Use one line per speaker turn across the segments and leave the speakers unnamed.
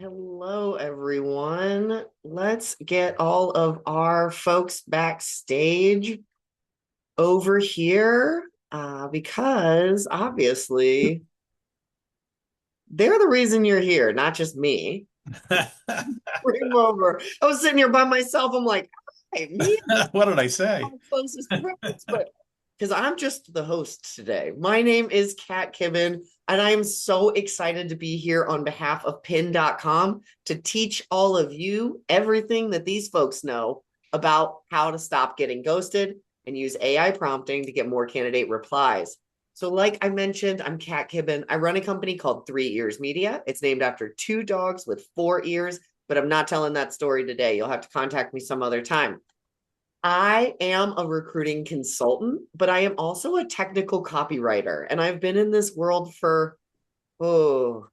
Hello, everyone. Let's get all of our folks backstage over here because obviously they're the reason you're here, not just me. Bring them over. I was sitting here by myself. I'm like, hey, me
What did I
my
say?
closest friends, but because I'm just the host today. My name is Kat Kibben, and I am so excited to be here on behalf of pin.com to teach all of you everything that these folks know about how to stop getting ghosted and use AI prompting to get more candidate replies. So, like I mentioned, I'm Kat Kibben. I run a company called threeearsmedia. It's named after two dogs with four ears, but I'm not telling that story today. You'll have to contact me some other time. I am a recruiting consultant, but I am also a technical copywriter. And I've been in this world for, oh,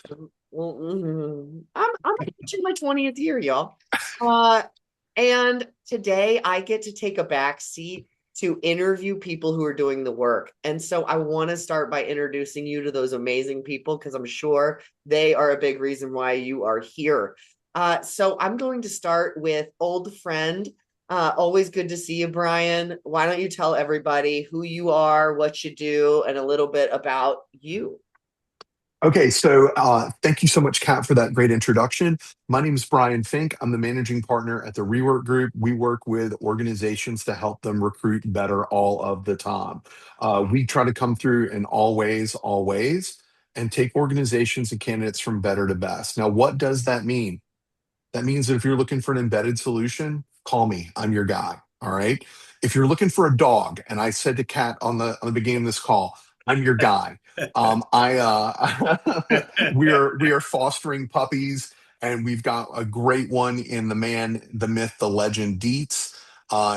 I'm reaching my 20th year, y'all. Uh, and today I get to take a back seat to interview people who are doing the work. And so I want to start by introducing you to those amazing people because I'm sure they are a big reason why you are here. So I'm going to start with old friend. Always good to see you, Brian. Why don't you tell everybody who you are, what you do, and a little bit about you?
Okay, so thank you so much, Kat, for that great introduction. My name is Brian Fink. I'm the managing partner at the Rework Group. We work with organizations to help them recruit better all of the time. We try to come through in all ways, and take organizations and candidates from better to best. Now, what does that mean? That means that if you're looking for an embedded solution, call me. I'm your guy. All right. If you're looking for a dog, and I said to Kat on the beginning of this call, I'm your guy. I we are fostering puppies, and we've got a great one in the man, the myth, the legend, Dietz.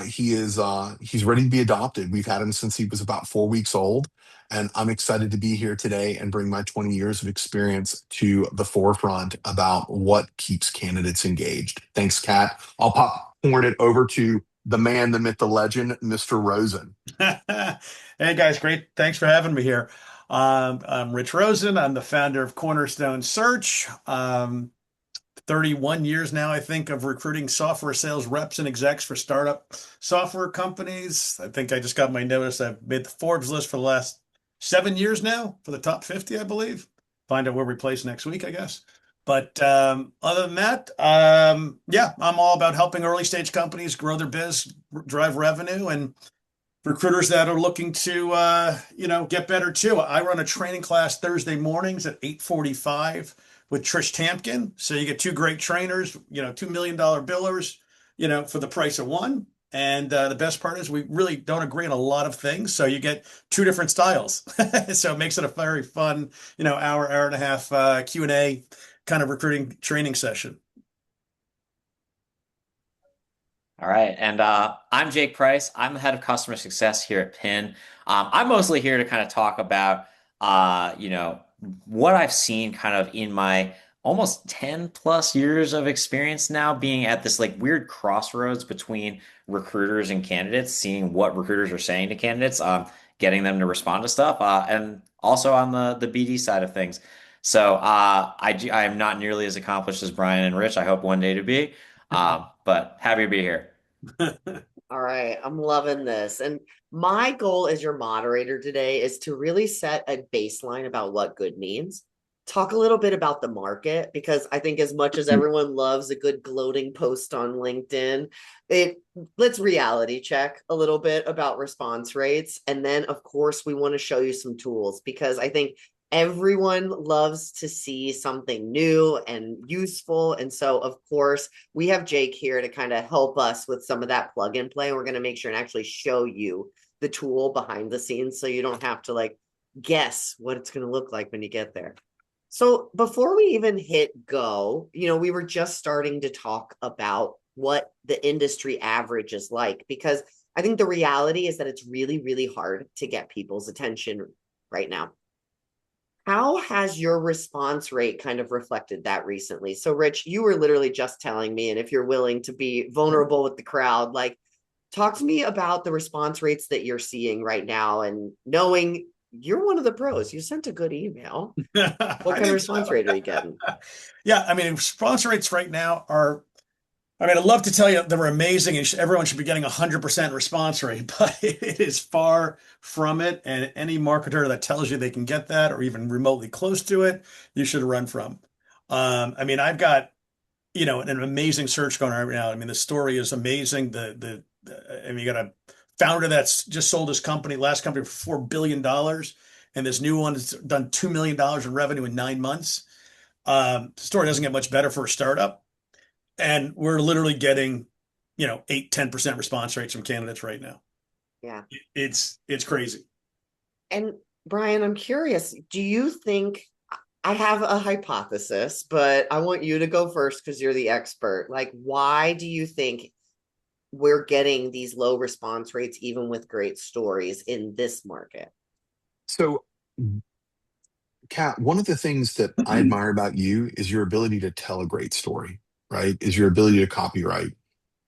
He's ready to be adopted. We've had him since he was about 4 weeks old, and I'm excited to be here today and bring my 20 years of experience to the forefront about what keeps candidates engaged. Thanks, Kat. I'll pouring it over to the man, the myth, the legend, Mr. Rosen.
Hey guys, great. Thanks for having me here. I'm Rich Rosen. I'm the founder of Cornerstone Search. 31 years now, I think, of recruiting software sales reps and execs for startup software companies. I think I just got my notice. I've made the Forbes list for the last 7 years now for the top 50, I believe. Find out where we place next week, I guess. But other than that, yeah, I'm all about helping early stage companies grow their biz, drive revenue, and recruiters that are looking to get better too. I run a training class Thursday mornings at 8:45 with Trish Tampkin. So you get two great trainers, $2 million billers, for the price of one. And the best part is we really don't agree on a lot of things. So you get two different styles. So it makes it a very fun, hour and a half Q&A kind of recruiting training session.
All right. And I'm Jake Price. I'm the head of customer success here at PIN. I'm mostly here to kind of talk about, what I've seen kind of in my almost 10 plus years of experience now being at this like weird crossroads between recruiters and candidates, seeing what recruiters are saying to candidates, getting them to respond to stuff, and also on the BD side of things. So I am not nearly as accomplished as Brian and Rich. I hope one day to be. But happy to be here.
All right, I'm loving this. And my goal as your moderator today is to really set a baseline about what good means. Talk a little bit about the market because I think as much as everyone loves a good gloating post on LinkedIn, it let's reality check a little bit about response rates. And then of course we want to show you some tools because I think everyone loves to see something new and useful. And so of course we have Jake here to kind of help us with some of that plug and play. We're going to make sure and actually show you the tool behind the scenes so you don't have to like guess what it's going to look like when you get there. So before we even hit go, we were just starting to talk about what the industry average is like because I think the reality is that it's really, really hard to get people's attention right now. How has your response rate kind of reflected that recently? So, Rich, you were literally just telling me, and if you're willing to be vulnerable with the crowd, like talk to me about the response rates that you're seeing right now and knowing you're one of the pros. You sent a good email. What
I
kind of
think
response
so.
rate are you getting?
Yeah, I mean, response rates right now are, I mean, I'd love to tell you they were amazing and everyone should be getting 100% response rate, but it is far from it. And any marketer that tells you they can get that or even remotely close to it, you should run from. I mean, I've got, an amazing search going on right now. I mean, the story is amazing. I mean, you got a founder that's just sold his company, last company for $4 billion, and this new one has done $2 million in revenue in 9 months. The story doesn't get much better for a startup. And we're literally getting, 8-10% response rates from candidates right now.
Yeah.
It's crazy.
And Brian, I'm curious, do you think I have a hypothesis, but I want you to go first because you're the expert. Like, why do you think we're getting these low response rates, even with great stories in this market?
So, Kat, one of the things that I admire about you is your ability to tell a great story, right? Is your ability to copyright.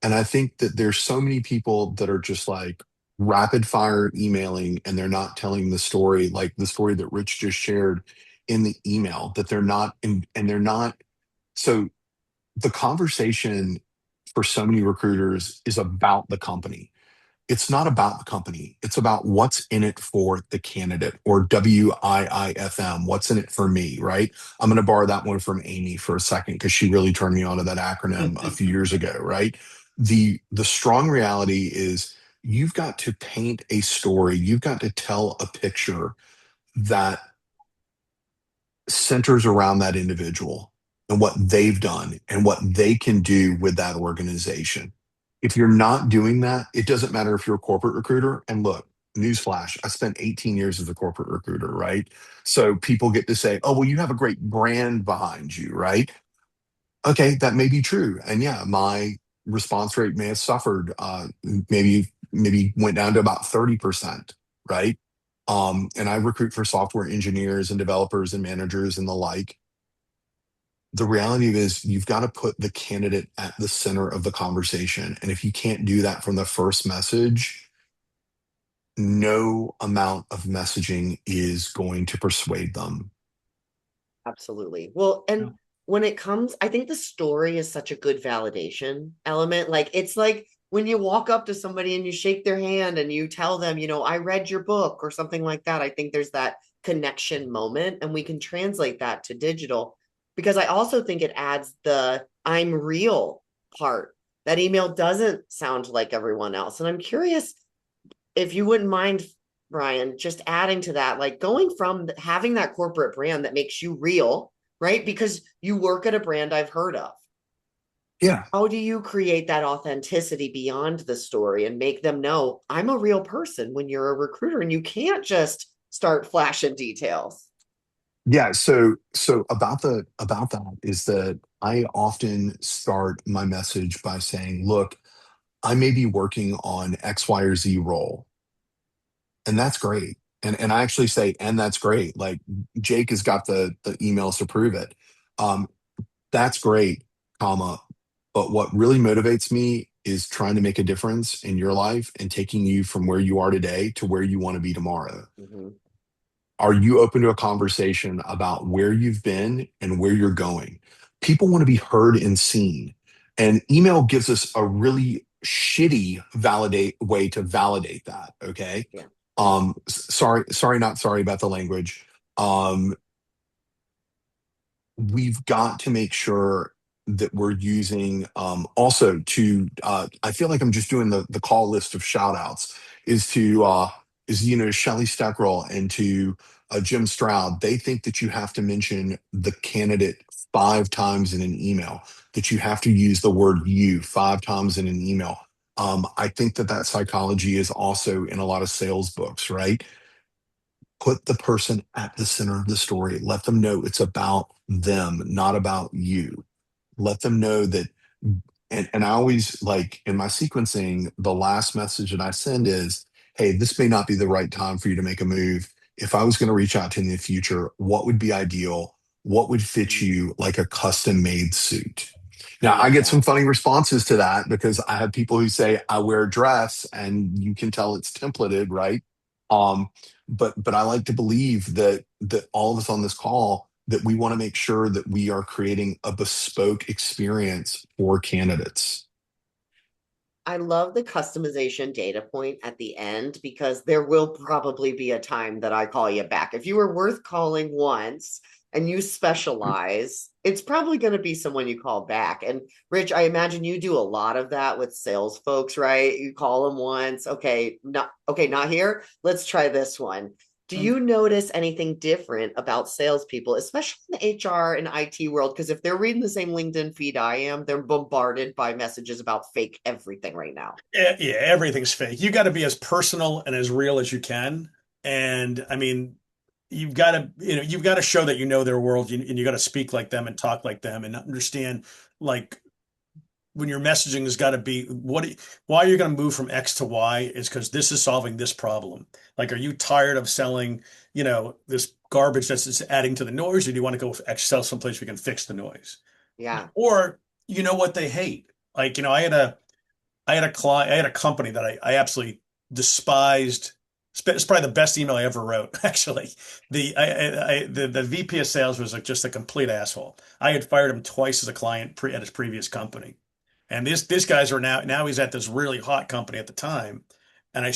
And I think that there's so many people that are just like rapid fire emailing and they're not telling the story, like the story that Rich just shared in the email, that they're not in, and they're not. So the conversation for so many recruiters is about the company. It's not about the company. It's about what's in it for the candidate, or WIIFM, what's in it for me, right? I'm going to borrow that one from Amy for a second because she really turned me on to that acronym a few years ago, right? The strong reality is you've got to paint a story, you've got to tell a picture that centers around that individual and what they've done and what they can do with that organization. If you're not doing that, it doesn't matter if you're a corporate recruiter. And look, newsflash, I spent 18 years as a corporate recruiter, right? So people get to say, oh, well, you have a great brand behind you, right? Okay, that may be true. And yeah, my response rate may have suffered, maybe went down to about 30%, right? And I recruit for software engineers and developers and managers and the like. The reality is you've got to put the candidate at the center of the conversation. And if you can't do that from the first message, no amount of messaging is going to persuade them.
Absolutely. Well, and when it comes, I think the story is such a good validation element. Like, it's like when you walk up to somebody and you shake their hand and you tell them, I read your book or something like that. I think there's that connection moment, and we can translate that to digital because I also think it adds the I'm real part. That email doesn't sound like everyone else. And I'm curious if you wouldn't mind, Brian, just adding to that, like going from having that corporate brand that makes you real, right? Because you work at a brand I've heard of.
Yeah.
How do you create that authenticity beyond the story and make them know I'm a real person when you're a recruiter and you can't just start flashing details?
Yeah, so about that is that I often start my message by saying, look, I may be working on X, Y, or Z role. And that's great. And I actually say, and that's great. Like Jake has got the emails to prove it. Um, that's great, comma. But what really motivates me is trying to make a difference in your life and taking you from where you are today to where you want to be tomorrow.
Mm-hmm.
Are you open to a conversation about where you've been and where you're going? People want to be heard and seen. And email gives us a really shitty validate way to validate that. Okay.
Yeah.
Sorry, not sorry about the language. Um, we've got to make sure that we're using also to I feel like I'm just doing the call list of shout outs is to Shelley Steckrell and to Jim Stroud. They think that you have to mention the candidate 5 times in an email, that you have to use the word you 5 times in an email. I think that psychology is also in a lot of sales books, right? Put the person at the center of the story. Let them know it's about them, not about you. Let them know that. And I always like in my sequencing, the last message that I send is, hey, this may not be the right time for you to make a move. If I was going to reach out to you in the future, what would be ideal? What would fit you like a custom made suit?
I
Now, I
love
get some
that.
funny responses to that because I have people who say, I wear a dress and you can tell it's templated, right? Um, but I like to believe that all of us on this call, that we want to make sure that we are creating a bespoke experience for candidates.
I love the customization data point at the end because there will probably be a time that I call you back. If you were worth calling once and you specialize, it's probably going to be someone you call back. And Rich, I imagine you do a lot of that with sales folks, right? You call them once, not here. Let's try this one. Do you notice anything different about salespeople, especially in the HR and IT world? Because if they're reading the same LinkedIn feed I am, they're bombarded by messages about fake everything right now.
Yeah, everything's fake. You got to be as personal and as real as you can. And I mean, you've got to show that you know their world, and you got to speak like them and talk like them and understand, like, when your messaging has got to be why you're going to move from X to Y is because this is solving this problem. Like, are you tired of selling, this garbage that's just adding to the noise, or do you want to go X, sell someplace we can fix the noise?
Yeah.
Or you know what they hate. Like, I had a client, I had a company that I absolutely despised. It's probably the best email I ever wrote, actually. The VP of sales was just a complete asshole. I had fired him twice as a client at his previous company. And this guy's are now he's at this really hot company at the time. And I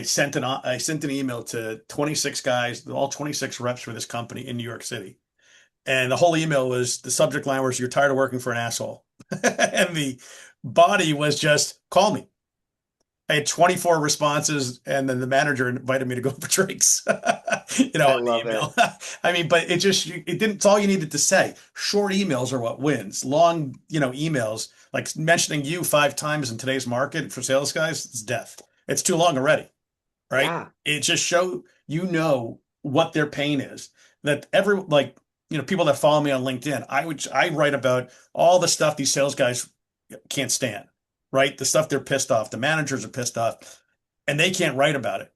sent an email to 26 guys, all 26 reps for this company in New York City. And the whole email was, the subject line was, "You're tired of working for an asshole." And the body was just, "Call me." I had 24 responses, and then the manager invited me to go for drinks,
I
on the
love it.
email. I mean, but it didn't, it's all you needed to say. Short emails are what wins. Long, emails, like mentioning you 5 times in today's market for sales guys, it's death. It's too long already, right?
Yeah.
It just show, what their pain is. That people that follow me on LinkedIn, I write about all the stuff these sales guys can't stand, right? The stuff they're pissed off, the managers are pissed off, and they can't write about it.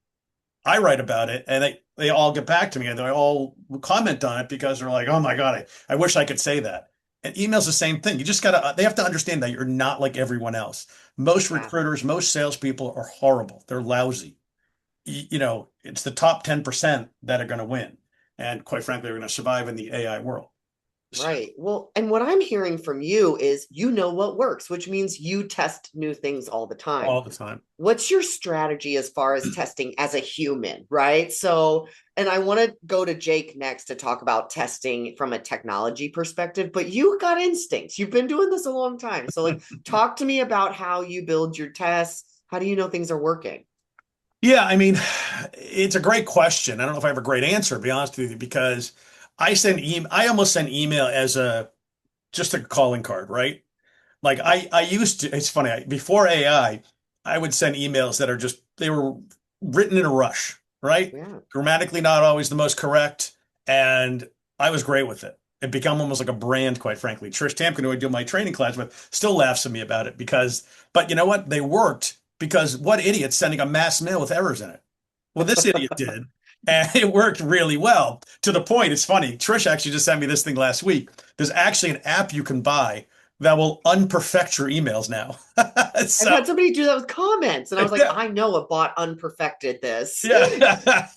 I write about it, and they all get back to me, and they all comment on it because they're like, "Oh my God, I wish I could say that." And email's the same thing. They have to understand that you're not like everyone else. Most
Yeah.
recruiters, most salespeople are horrible. They're lousy. It's the top 10% that are going to win. And quite frankly, are going to survive in the AI world. So,
Right. Well, and what I'm hearing from you is you know what works, which means you test new things all the time.
all the time.
What's your strategy as far as testing as a human, right? So, and I want to go to Jake next to talk about testing from a technology perspective, but you got instincts. You've been doing this a long time. So, like, talk to me about how you build your tests. How do you know things are working?
Yeah, I mean, it's a great question. I don't know if I have a great answer, to be honest with you, because I almost send email as just a calling card, right? Like, I used to, it's funny, before AI, I would send emails that they were written in a rush, right?
Yeah.
Grammatically not always the most correct. And I was great with it. It became almost like a brand, quite frankly. Trish Tampkin, who I do my training class with, still laughs at me about it but you know what? They worked because what idiot's sending a mass mail with errors in it? Well, this idiot did. And it worked really well, to the point. It's funny. Trish actually just sent me this thing last week. There's actually an app you can buy that will unperfect your emails now.
I've
So,
had somebody do that with comments, and I was like,
yeah,
I know a bot unperfected this.
yeah.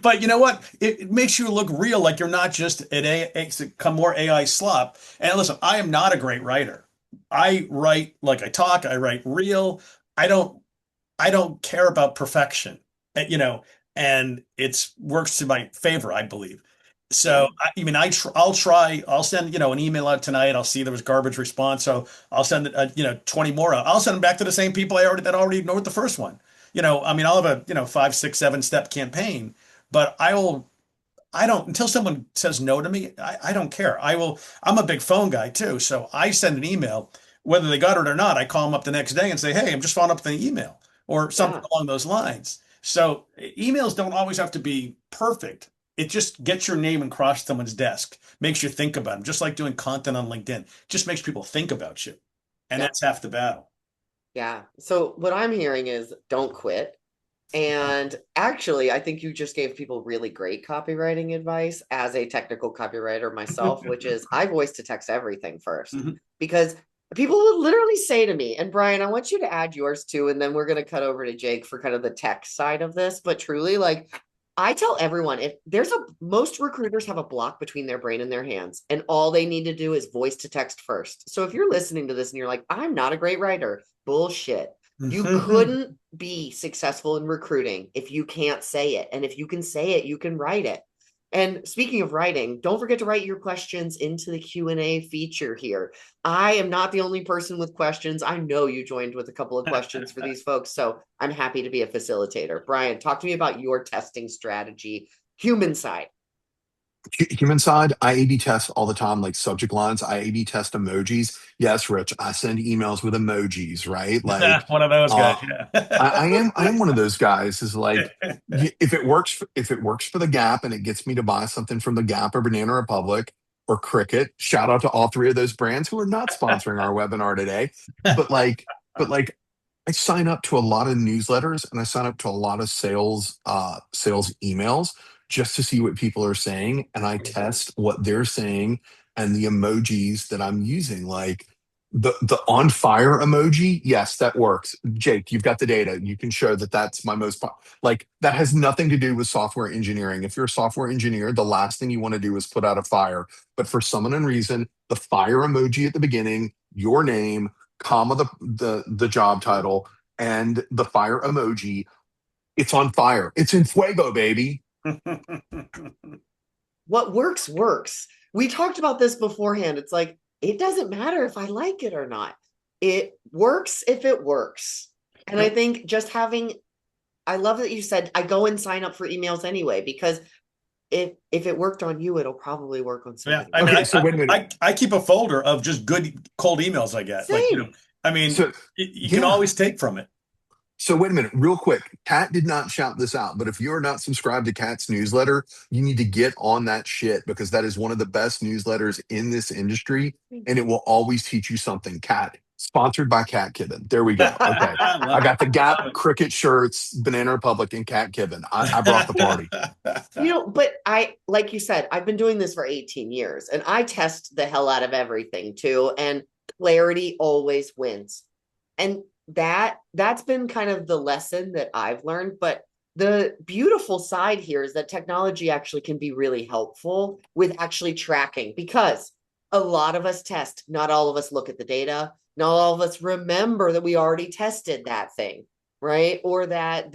But you know what? It makes you look real, like you're not just come more AI slop. And listen, I am not a great writer. I write like I talk. I write real. I don't. I don't care about perfection, and it's works to my favor, I believe. So,
Yeah.
I mean, I'll try, I'll send, an email out tonight. I'll see there was garbage response. So I'll send, 20 more out. I'll send them back to the same people that already ignored the first one. I mean, I'll have a, 5, 6, 7 step campaign, but I don't, until someone says no to me, I don't care. I'm a big phone guy too. So I send an email, whether they got it or not. I call them up the next day and say, "Hey, I'm just following up with an email," or something
Yeah.
along those lines. So emails don't always have to be perfect. It just gets your name across someone's desk, makes you think about them, just like doing content on LinkedIn. Just makes people think about you. And
Yeah.
that's half the battle.
Yeah. So what I'm hearing is don't quit. And actually, I think you just gave people really great copywriting advice as a technical copywriter myself, which is I voice to text everything first
Mhm.
because people would literally say to me, and Brian, I want you to add yours too, and then we're going to cut over to Jake for kind of the tech side of this. But truly, like, I tell everyone if there's most recruiters have a block between their brain and their hands, and all they need to do is voice to text first. So if you're listening to this and you're like, I'm not a great writer, bullshit. You couldn't be successful in recruiting if you can't say it. And if you can say it, you can write it. And speaking of writing, don't forget to write your questions into the Q&A feature here. I am not the only person with questions. I know you joined with a couple of questions for these folks, so I'm happy to be a facilitator. Brian, talk to me about your testing strategy, human side.
Human side, I A/B test all the time, like subject lines. I A/B test emojis. Yes, Rich, I send emails with emojis, right? Like,
One of those guys,
uh,
yeah.
I am one of those guys. Is like, if it works for the Gap and it gets me to buy something from the Gap or Banana Republic or Cricket. Shout out to all three of those brands who are not sponsoring our webinar today. But like, but like, I sign up to a lot of newsletters and I sign up to a lot of sales emails just to see what people are saying, and I test what they're saying and the emojis that I'm using. Like the on fire emoji, yes, that works. Jake, you've got the data. You can show that that's my like that has nothing to do with software engineering. If you're a software engineer, the last thing you want to do is put out a fire. But for some unknown reason, the fire emoji at the beginning, your name, comma the job title, and the fire emoji, it's on fire. It's in fuego, baby.
What works, works. We talked about this beforehand. It's like, it doesn't matter if I like it or not. It works if it works. And I think just having, I love that you said, I go and sign up for emails anyway, because if it worked on you, it'll probably work on
Yeah,
somebody
I
else.
mean,
Okay, so wait a minute.
I keep a folder of just good cold emails I get. Like,
Same.
I mean,
So
you can
yeah.
always take from it.
So wait a minute, real quick. Kat did not shout this out, but if you're not subscribed to Kat's newsletter, you need to get on that shit because that is one of the best newsletters in this industry, and it will always teach you something. Kat, sponsored by Kat Kibben. There we go. Okay. I
Love
got the Gap
it.
cricket shirts, Banana Republic, and Kat Kibben. I brought the party.
But I, like you said, I've been doing this for 18 years and I test the hell out of everything too. And clarity always wins. And that's been kind of the lesson that I've learned. But the beautiful side here is that technology actually can be really helpful with actually tracking, because a lot of us test, not all of us look at the data, not all of us remember that we already tested that thing, right? Or that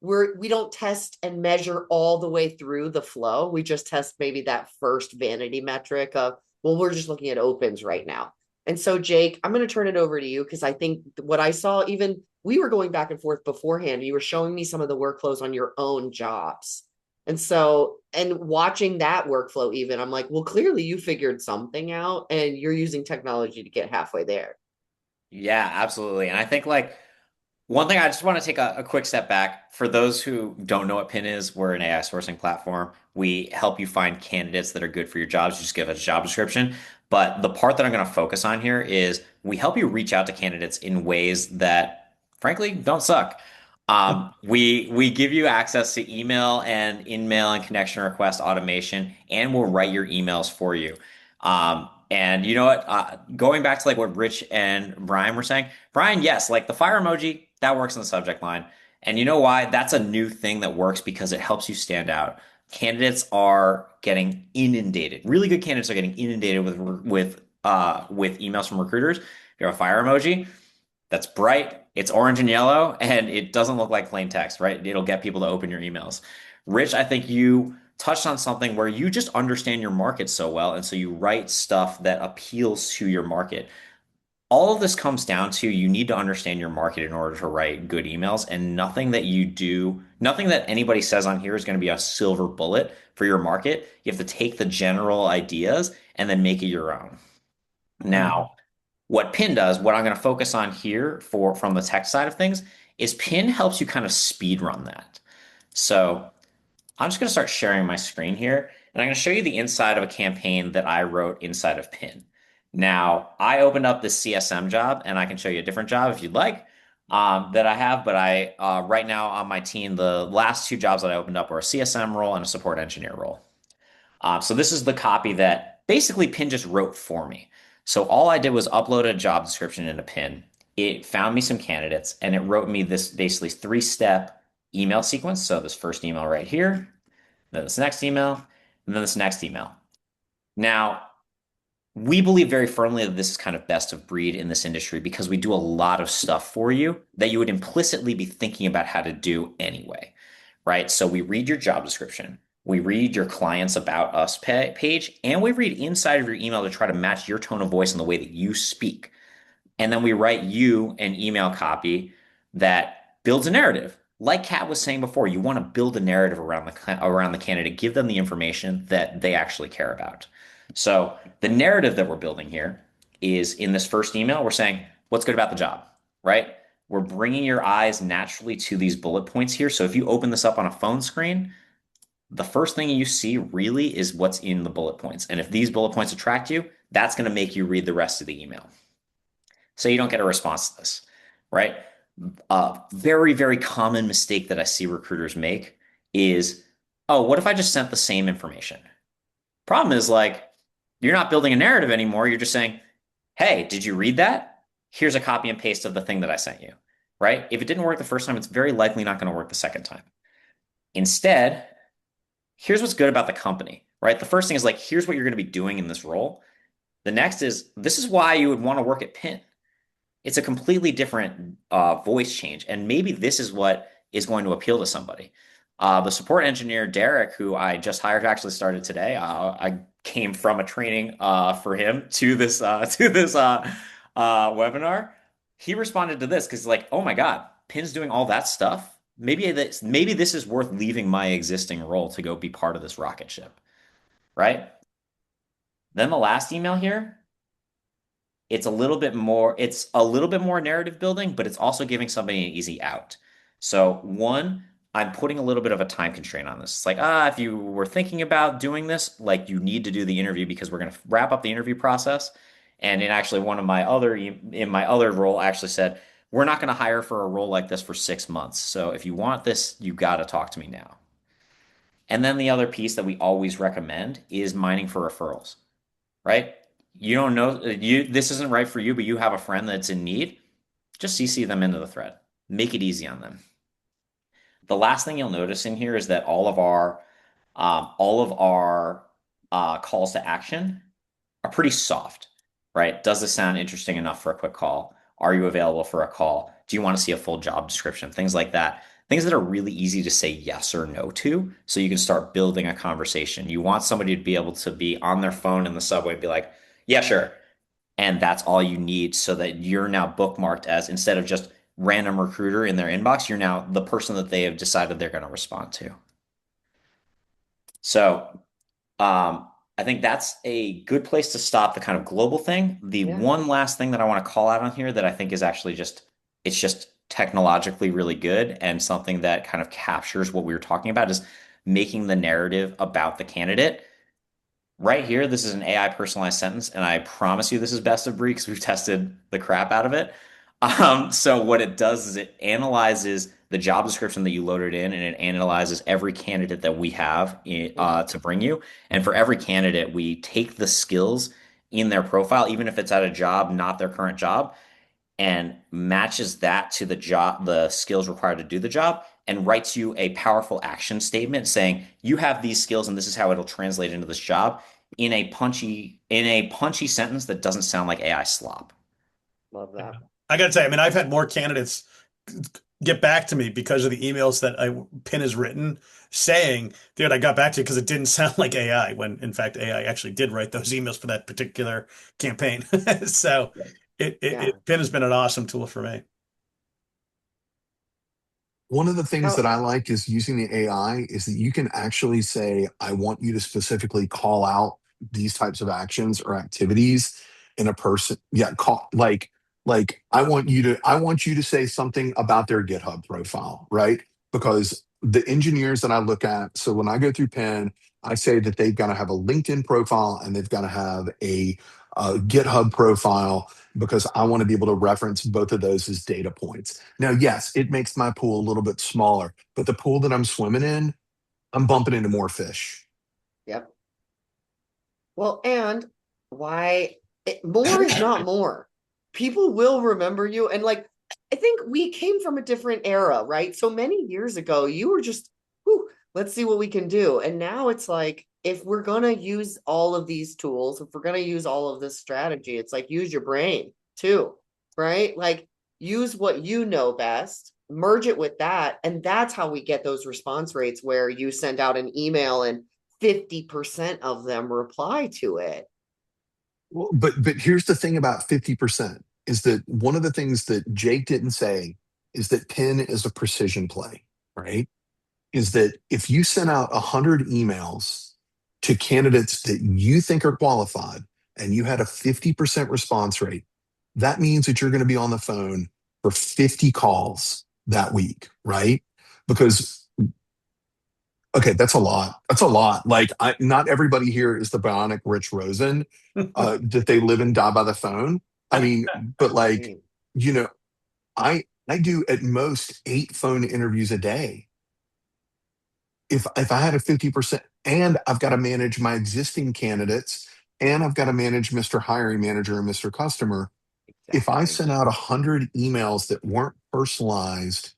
we don't test and measure all the way through the flow. We just test maybe that first vanity metric of, well, we're just looking at opens right now. And so, Jake, I'm going to turn it over to you because I think what I saw, even we were going back and forth beforehand. You were showing me some of the workflows on your own jobs. And so, and watching that workflow, even, I'm like, well, clearly you figured something out and you're using technology to get halfway there.
Yeah, absolutely. And I think like one thing I just want to take a quick step back. For those who don't know what Pin is, we're an AI sourcing platform. We help you find candidates that are good for your jobs. You just give us a job description. But the part that I'm going to focus on here is we help you reach out to candidates in ways that, frankly, don't suck. We give you access to email and in-mail and connection request automation, and we'll write your emails for you. And you know what? Going back to like what Rich and Brian were saying, Brian, yes, like the fire emoji, that works in the subject line. And you know why? That's a new thing that works because it helps you stand out. Candidates are getting inundated. Really good candidates are getting inundated with emails from recruiters. If you have a fire emoji, that's bright, it's orange and yellow, and it doesn't look like plain text, right? It'll get people to open your emails. Rich, I think you touched on something where you just understand your market so well, and so you write stuff that appeals to your market. All of this comes down to you need to understand your market in order to write good emails, and nothing that you do, nothing that anybody says on here is going to be a silver bullet for your market. You have to take the general ideas and then make it your own. Now, what Pin does, what I'm going to focus on here for from the tech side of things, is Pin helps you kind of speed run that. So I'm just going to start sharing my screen here, and I'm going to show you the inside of a campaign that I wrote inside of Pin. Now, I opened up this CSM job, and I can show you a different job if you'd like that I have. But right now on my team, the last two jobs that I opened up were a CSM role and a support engineer role. So this is the copy that basically Pin just wrote for me. So all I did was upload a job description into Pin. It found me some candidates, and it wrote me this basically three-step email sequence. So this first email right here, then this next email, and then this next email. Now, we believe very firmly that this is kind of best of breed in this industry because we do a lot of stuff for you that you would implicitly be thinking about how to do anyway, right? So we read your job description, we read your client's about us page, and we read inside of your email to try to match your tone of voice and the way that you speak. And then we write you an email copy that builds a narrative. Like Kat was saying before, you want to build a narrative around the candidate, give them the information that they actually care about. So the narrative that we're building here is in this first email, we're saying, what's good about the job, right? We're bringing your eyes naturally to these bullet points here. So if you open this up on a phone screen, the first thing you see really is what's in the bullet points. And if these bullet points attract you, that's going to make you read the rest of the email. So you don't get a response to this, right? A very, very common mistake that I see recruiters make is, oh, what if I just sent the same information? Problem is, like, you're not building a narrative anymore. You're just saying, hey, did you read that? Here's a copy and paste of the thing that I sent you, right? If it didn't work the first time, it's very likely not going to work the second time. Instead, here's what's good about the company, right? The first thing is like, here's what you're going to be doing in this role. The next is, this is why you would want to work at Pin. It's a completely different voice change. And maybe this is what is going to appeal to somebody. The support engineer, Derek, who I just hired, actually started today. I came from a training for him to this webinar. He responded to this because like, oh my God, Pin's doing all that stuff. Maybe this is worth leaving my existing role to go be part of this rocket ship, right? Then the last email here, it's a little bit more narrative building, but it's also giving somebody an easy out. So one, I'm putting a little bit of a time constraint on this. It's like, if you were thinking about doing this, like you need to do the interview because we're going to wrap up the interview process. And in actually in my other role actually said, we're not going to hire for a role like this for 6 months. So if you want this, you got to talk to me now. And then the other piece that we always recommend is mining for referrals, right? You don't know this isn't right for you, but you have a friend that's in need. Just CC them into the thread. Make it easy on them. The last thing you'll notice in here is that all of our calls to action are pretty soft, right? Does this sound interesting enough for a quick call? Are you available for a call? Do you want to see a full job description? Things like that. Things that are really easy to say yes or no to, so you can start building a conversation. You want somebody to be able to be on their phone in the subway and be like, yeah, sure. And that's all you need so that you're now bookmarked as, instead of just random recruiter in their inbox, you're now the person that they have decided they're going to respond to. So I think that's a good place to stop the kind of global thing. The one last thing that I want to call out on here that I think is actually it's just technologically really good and something that kind of captures what we were talking about is making the narrative about the candidate. Right here, this is an AI personalized sentence, and I promise you this is best of breed because we've tested the crap out of it. So what it does is it analyzes the job description that you loaded in, and it analyzes every candidate that we have to bring you. And for every candidate, we take the skills in their profile, even if it's at a job, not their current job, and matches that to the skills required to do the job, and writes you a powerful action statement saying, you have these skills and this is how it'll translate into this job in a punchy sentence that doesn't sound like AI slop.
Love that.
I got to say, I mean, I've had more candidates get back to me because of the emails that Pin has written saying, dude, I got back to you because it didn't sound like AI, when in fact AI actually did write those emails for that particular campaign. So Pin has been an awesome tool for me.
One of the things that I like is using the AI is that you can actually say, I want you to specifically call out these types of actions or activities in a person. Yeah, I want you to say something about their GitHub profile, right? Because the engineers that I look at, so when I go through Penn, I say that they've got to have a LinkedIn profile and they've got to have a GitHub profile, because I want to be able to reference both of those as data points. Now, yes, it makes my pool a little bit smaller, but the pool that I'm swimming in, I'm bumping into more fish.
Yep. Well, and more is not more. People will remember you. And like, I think we came from a different era, right? So many years ago, you were just, whew, let's see what we can do. And now it's like, if we're going to use all of these tools, if we're going to use all of this strategy, it's like use your brain too, right? Like use what you know best, merge it with that. And that's how we get those response rates where you send out an email and 50% of them reply to it.
Well, but here's the thing about 50% is that one of the things that Jake didn't say is that PIN is a precision play, right? Is that if you send out 100 emails to candidates that you think are qualified and you had a 50% response rate, that means that you're going to be on the phone for 50 calls that week, right? Because, okay, that's a lot. That's a lot. Like, not everybody here is the bionic Rich Rosen, that they live and die by the phone. I mean, but like, you know, I do at most 8 phone interviews a day. If I had a 50%, and I've got to manage my existing candidates, and I've got to manage Mr. Hiring Manager and Mr. Customer, if I
Exactly.
sent out 100 emails that weren't personalized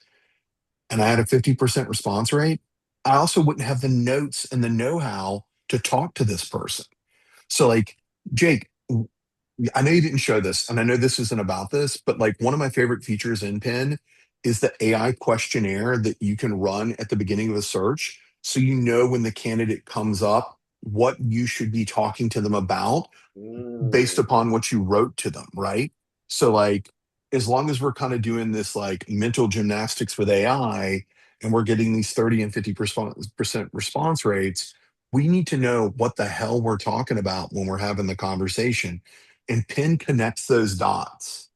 and I had a 50% response rate, I also wouldn't have the notes and the know-how to talk to this person. So like, Jake, I know you didn't show this, and I know this isn't about this, but like one of my favorite features in Pin is the AI questionnaire that you can run at the beginning of a search. So you know when the candidate comes up, what you should be talking to them about based
Mm,
upon what you wrote to them, right? So like as long as we're kind of doing this like mental gymnastics with AI and we're getting these 30 and 50% response rates, we need to know what the hell we're talking about when we're having the conversation. And Pin connects those dots.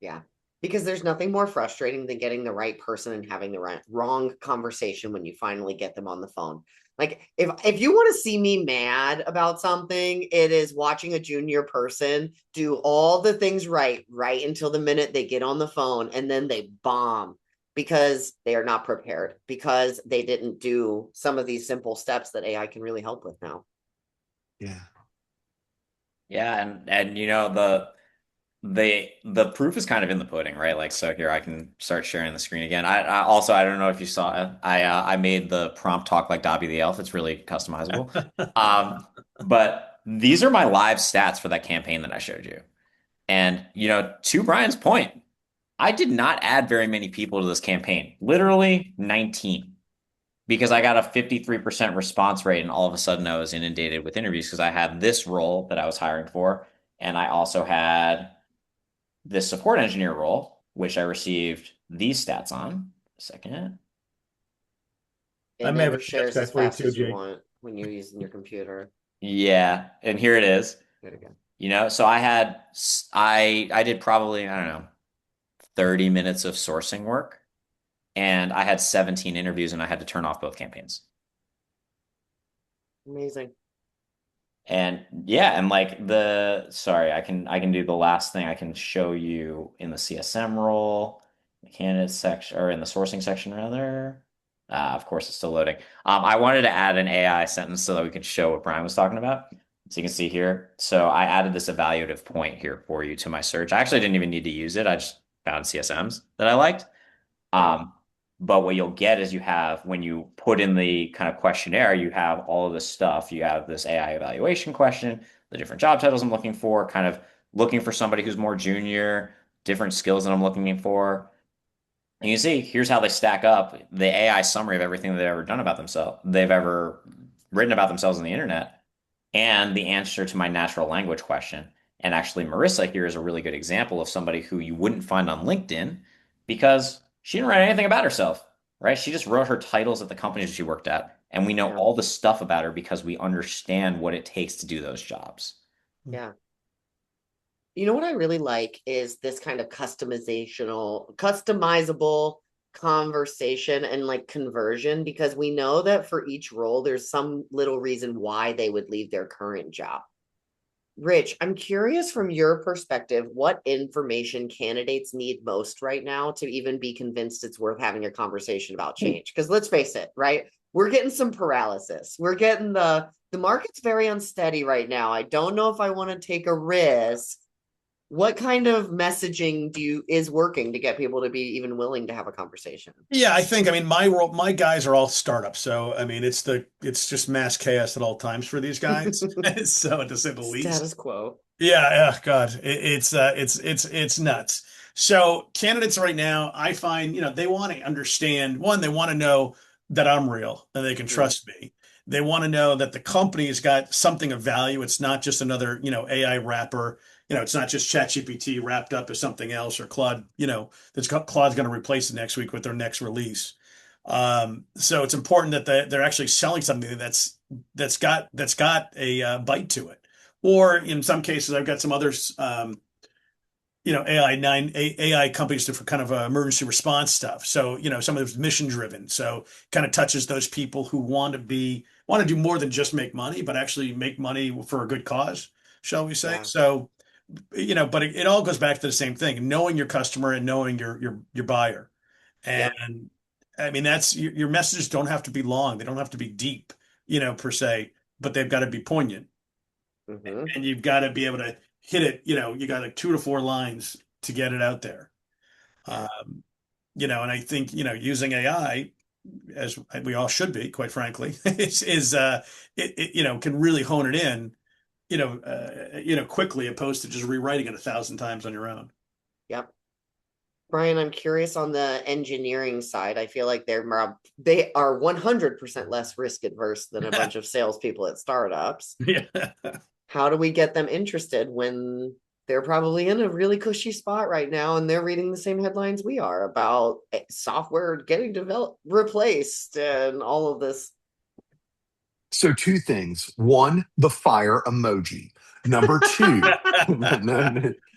yeah. Because there's nothing more frustrating than getting the right person and having the wrong conversation when you finally get them on the phone. Like if you want to see me mad about something, it is watching a junior person do all the things right until the minute they get on the phone and then they bomb because they are not prepared, because they didn't do some of these simple steps that AI can really help with now.
Yeah.
Yeah, and you know the proof is kind of in the pudding, right? Like, so here I can start sharing the screen again. I also, I don't know if you saw it. I made the prompt talk like Dobby the elf. It's really customizable. But these are my live stats for that campaign that I showed you. And you know, to Brian's point, I did not add very many people to this campaign. Literally 19. Because I got a 53% response rate, and all of a sudden I was inundated with interviews because I had this role that I was hiring for, and I also had this support engineer role, which I received these stats on. A second.
I
It
may have a
never
stats
shares
guy
as
for you
fast
too,
as you
Jake.
want when you're using your computer.
Yeah, and here it is.
Good again.
You know, so I did probably, I don't know, 30 minutes of sourcing work, and I had 17 interviews, and I had to turn off both campaigns.
Amazing.
And yeah, and like the sorry, I can do the last thing I can show you in the CSM role, the candidate section or in the sourcing section rather. Of course, it's still loading. I wanted to add an AI sentence so that we could show what Brian was talking about. So you can see here. So I added this evaluative point here for you to my search. I actually didn't even need to use it. I just found CSMs that I liked.
Right.
But what you'll get is you have, when you put in the kind of questionnaire, you have all of this stuff. You have this AI evaluation question, the different job titles I'm looking for, kind of looking for somebody who's more junior, different skills that I'm looking for. And you see, here's how they stack up the AI summary of everything they've ever done about themselves, they've ever written about themselves on the internet, and the answer to my natural language question. And actually, Marissa here is a really good example of somebody who you wouldn't find on LinkedIn because she didn't write anything about herself, right? She just wrote her titles at the companies she worked at. And we know
Yeah.
all the stuff about her because we understand what it takes to do those jobs.
Yeah. You know what I really like is this kind of customizable conversation and like conversion, because we know that for each role, there's some little reason why they would leave their current job. Rich, I'm curious from your perspective, what information candidates need most right now to even be convinced it's worth having a conversation about change? Because let's face it, right? We're getting some paralysis. We're getting the market's very unsteady right now. I don't know if I want to take a risk What kind of messaging is working to get people to be even willing to have a conversation?
Yeah, I mean, my guys are all startups, so I mean, it's just mass chaos at all times for these guys. So to say the least.
Status quo.
Yeah, yeah, God, it's nuts. So candidates right now, I find, they want to understand, one, they want to know that I'm real and they can
Mhm.
trust me. They want to know that the company has got something of value. It's not just another, AI wrapper. It's not just ChatGPT wrapped up as something else or Claude, Claude's going to replace it next week with their next release. So it's important that they're actually selling something that's got a bite to it. Or in some cases, I've got some others, AI companies do for kind of emergency response stuff. So, some of it's mission driven. So kind of touches those people who want to do more than just make money, but actually make money for a good cause, shall we say?
Yeah.
So, but it all goes back to the same thing, knowing your customer and knowing your buyer.
Yep.
And I mean, that's your messages don't have to be long. They don't have to be deep, per se, but they've got to be poignant,
Hmm.
and you've got to be able to hit it. You got like 2 to 4 lines to get it out there.
Yeah.
And I think, using AI, as we all should be, quite frankly, is can really hone it in, quickly, opposed to just rewriting it 1,000 times on your own.
Yep. Brian, I'm curious on the engineering side. I feel like they are 100% less risk adverse than a bunch of salespeople at startups.
Yeah.
How do we get them interested when they're probably in a really cushy spot right now and they're reading the same headlines we are about software getting developed, replaced, and all of this?
So two things. One, the fire emoji. Number two, no, no,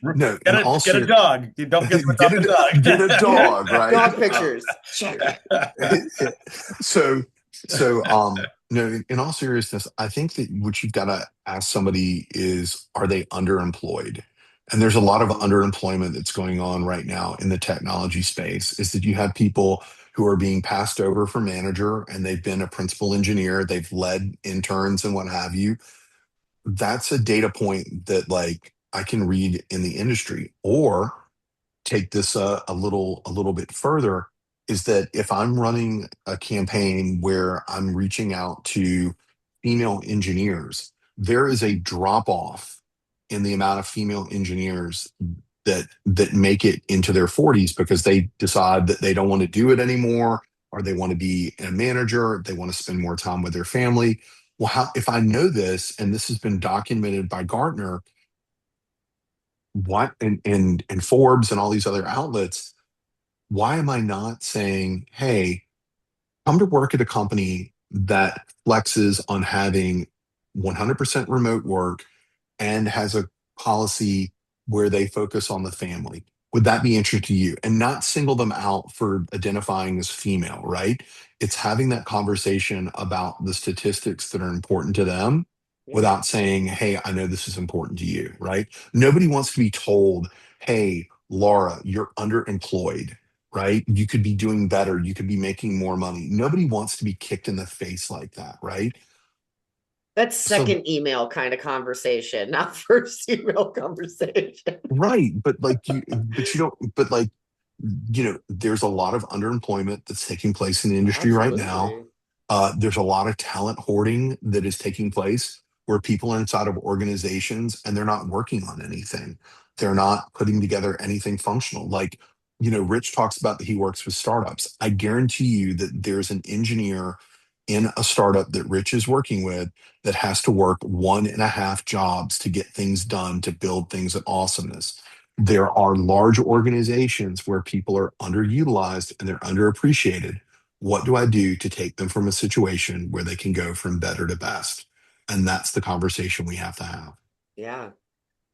no.
Get
In
a
all
get a
ser-
dog. You don't get to
get
adopt a
get a
dog.
dog, right?
Dog pictures. Check.
so no, in all seriousness, I think that what you've got to ask somebody is, are they underemployed? And there's a lot of
Mm,
underemployment that's going on right now in the technology space, is that you have people who are being passed over for manager and they've been a principal engineer, they've led interns and what have you. That's a data point that, like, I can read in the industry. Or take this a little bit further, is that if I'm running a campaign where I'm reaching out to female engineers, there is a drop off in the amount of female engineers that make it into their 40s because they decide that they don't want to do it anymore, or they want to be a manager, they want to spend more time with their family. Well, if I know this and this has been documented by Gartner, what and Forbes and all these other outlets, why am I not saying, hey, come to work at a company that flexes on having 100% remote work and has a policy where they focus on the family? Would that be interesting to you? And not single them out for identifying as female, right? It's having that conversation about the statistics that are important to them
yeah.
without saying, hey, I know this is important to you, right? Nobody wants to be told, hey, Laura, you're underemployed, right? You could be doing better. You could be making more money. Nobody wants to be kicked in the face like that, right?
That's
So
second email kind of conversation, not first email conversation.
right, but you don't, but like, there's a lot of underemployment that's taking place in the industry right now.
Absolutely.
There's a lot of talent hoarding that is taking place where people are inside of organizations and they're not working on anything. They're not putting together anything functional. Like, Rich talks about that he works with startups. I guarantee you that there's an engineer in a startup that Rich is working with that has to work 1.5 jobs to get things done, to build things at awesomeness. There are large organizations where people are underutilized and they're underappreciated. What do I do to take them from a situation where they can go from better to best? And that's the conversation we have to have.
Yeah.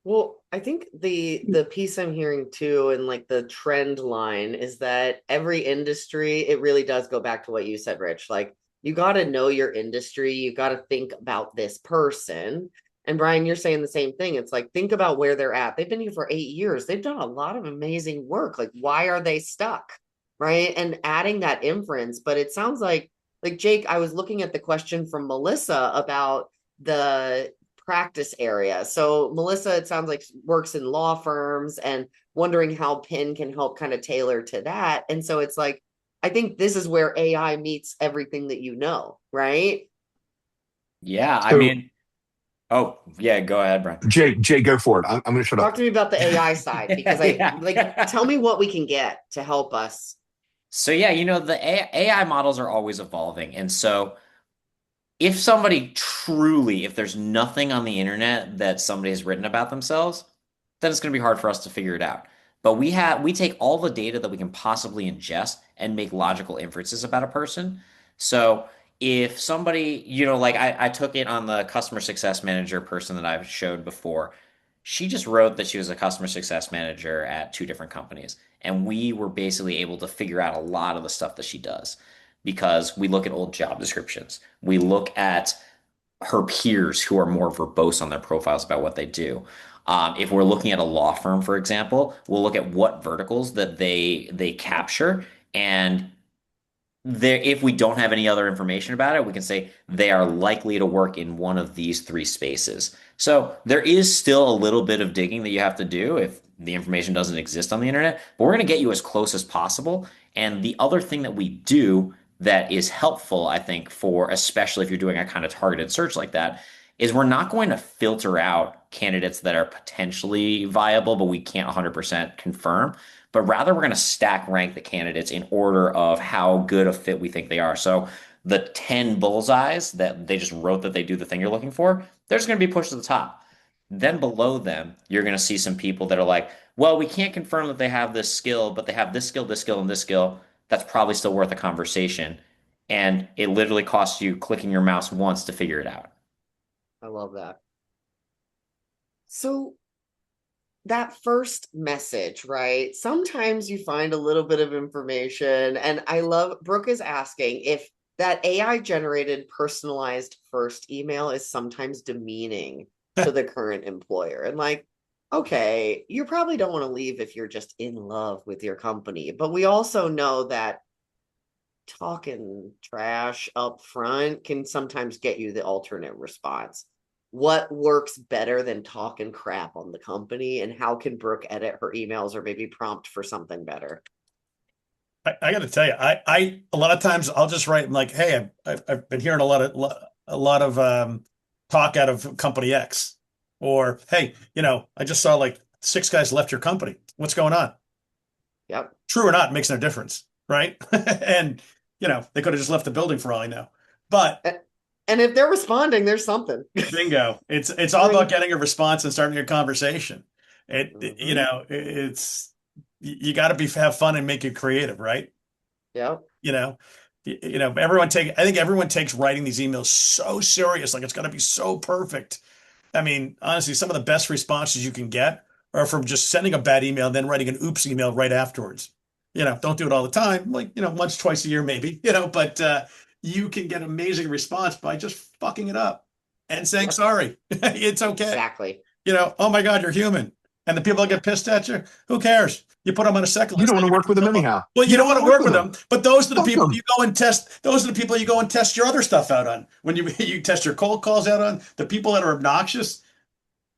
Well, I think the piece I'm hearing too, and like the trend line, is that every industry, it really does go back to what you said, Rich. Like, you got to know your industry, you got to think about this person. And Brian, you're saying the same thing. It's like, think about where they're at. They've been here for 8 years. They've done a lot of amazing work. Like, why are they stuck? Right. And adding that inference. But it sounds like Jake, I was looking at the question from Melissa about the practice area. So Melissa, it sounds like works in law firms and wondering how Pin can help kind of tailor to that. And so it's like, I think this is where AI meets everything that you know, right?
Yeah, I
So
mean, oh yeah, go ahead, Brian.
Jay, go for it. I'm going to shut
Talk
up.
to me about the AI side because I like
Yeah.
tell me what we can get to help us.
So yeah, the AI models are always evolving. And so if somebody truly, if there's nothing on the internet that somebody has written about themselves, then it's going to be hard for us to figure it out. But we take all the data that we can possibly ingest and make logical inferences about a person. So if somebody, like I took it on the customer success manager person that I've showed before. She just wrote that she was a customer success manager at two different companies. And we were basically able to figure out a lot of the stuff that she does because we look at old job descriptions. We look at her peers who are more verbose on their profiles about what they do. If we're looking at a law firm, for example, we'll look at what verticals that they capture, and there, if we don't have any other information about it, we can say they are likely to work in one of these three spaces. So there is still a little bit of digging that you have to do if the information doesn't exist on the internet, but we're going to get you as close as possible. And the other thing that we do that is helpful, I think, for especially if you're doing a kind of targeted search like that, is we're not going to filter out candidates that are potentially viable, but we can't 100% confirm, but rather we're going to stack rank the candidates in order of how good a fit we think they are. So the 10 bullseyes that they just wrote that they do the thing you're looking for, they're just going to be pushed to the top. Then below them, you're going to see some people that are like, well, we can't confirm that they have this skill, but they have this skill, this skill, and this skill. That's probably still worth a conversation. And it literally costs you clicking your mouse once to figure it out.
I love that. So that first message, right? Sometimes you find a little bit of information. And I love Brooke is asking if that AI generated personalized first email is sometimes demeaning to the current employer. And like, okay, you probably don't want to leave if you're just in love with your company. But we also know that talking trash up front can sometimes get you the alternate response. What works better than talking crap on the company, and how can Brooke edit her emails or maybe prompt for something better?
I got to tell you, I a lot of times I'll just write like, "Hey, I've been hearing a lot of talk out of company X," or "Hey, I just saw like 6 guys left your company. What's going on?"
Yep.
True or not, makes no difference, right? And they could have just left the building for all I know. But
And if they're responding, there's something.
bingo, it's all about getting a response and starting a conversation. It's you got to be have fun and make it creative, right?
Yep.
you know everyone takes writing these emails so serious, like it's going to be so perfect. I mean, honestly, some of the best responses you can get are from just sending a bad email and then writing an oops email right afterwards. Don't do it all the time, like once twice a year maybe, but you can get amazing response by just fucking it up and saying
Yep.
sorry. It's okay.
Exactly.
Oh my God, you're human. And the people that get pissed at you, who cares? You put them on a second
You
list.
don't want to work with them anyhow.
Well, you don't want to work with them, but those are the
Fuck
people
them.
you go and test. Those are the people you go and test your other stuff out on. When you test your cold calls out on, the people that are obnoxious,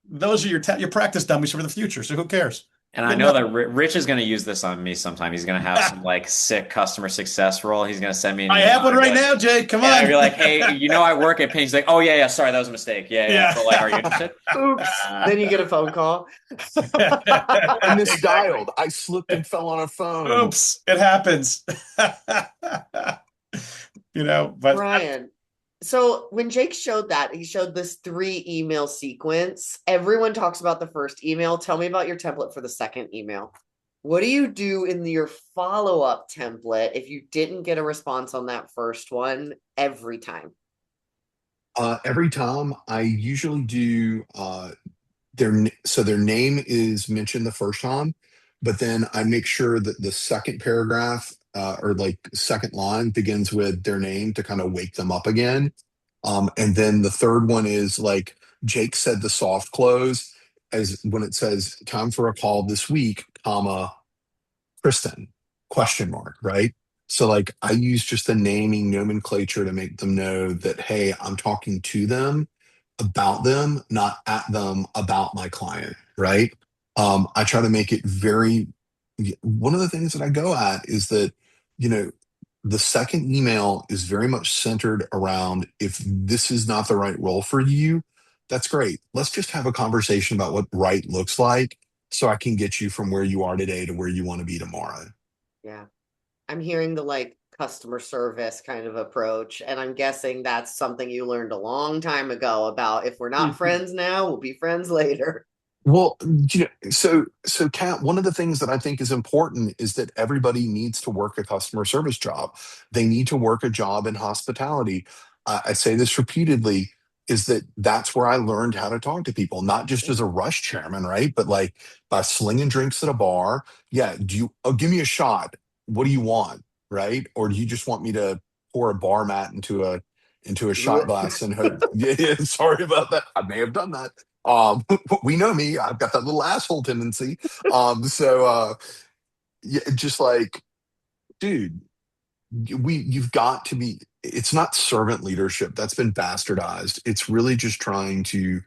those are your practice dummies for the future. So who cares?
And I know that Rich is going to use this on me sometime. He's going to have some like sick customer success role. He's going to send me an
I
email.
have one right
like,
now, Jay. Come
and
on.
I'd be like, hey, I work at Penny. He's like, oh, yeah, yeah. Sorry, that was a mistake. Yeah, yeah. But like, are you interested?
Oops. Then you get a phone call.
I
Exactly.
misdialed. I slipped and fell on a phone.
Oops, it happens. But
Brian, so when Jake showed that, he showed this 3 email sequence. Everyone talks about the first email. Tell me about your template for the second email. What do you do in your follow-up template if you didn't get a response on that first one every time?
Every time I usually do their name is mentioned the first time, but then I make sure that the second paragraph or like second line begins with their name to kind of wake them up again. And then the third one is like Jake said, the soft close, as when it says time for a call this week, comma, Kristen, question mark, right? So like I use just the naming nomenclature to make them know that, hey, I'm talking to them. about them, not at them about my client, right? I try to make it very, one of the things that I go at is that, you know, the second email is very much centered around if this is not the right role for you, that's great. Let's just have a conversation about what right looks like so I can get you from where you are today to where you want to be tomorrow.
Yeah. I'm hearing the like customer service kind of approach, and I'm guessing that's something you learned a long time ago about if we're not friends now, we'll be friends later.
Well, so Kat, one of the things that I think is important is that everybody needs to work a customer service job. They need to work a job in hospitality. I say this repeatedly, is that that's where I learned how to talk to people, not just as a rush chairman, right? But like by slinging drinks at a bar. Yeah, give me a shot. What do you want, right? Or do you just want me to pour a bar mat into a shot glass and hope? Yeah, sorry about that. I may have done that. We know me. I've got that little asshole tendency. Yeah, just like, dude, you've got to be. It's not servant leadership. That's been bastardized. It's really just trying to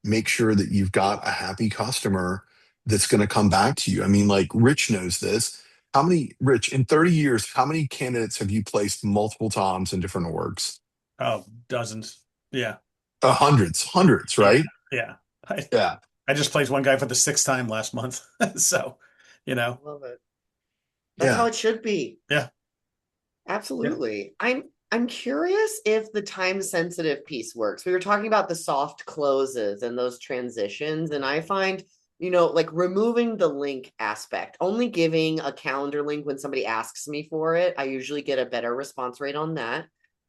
make sure that you've got a happy customer that's going to come back to you. I mean, like Rich knows this. Rich, in 30 years, how many candidates have you placed multiple times in different orgs?
Oh, dozens. Yeah.
Hundreds,
Yeah.
right?
Yeah. I,
Yeah,
I just placed one guy for the sixth time last month. So, you know,
Love it. That's how
yeah.
it should be.
yeah. Yeah.
Absolutely. I'm curious if the time sensitive piece works. We were talking about the soft closes and those transitions, and I find, like removing the link aspect, only giving a calendar link when somebody asks me for it, I usually get a better response rate on that.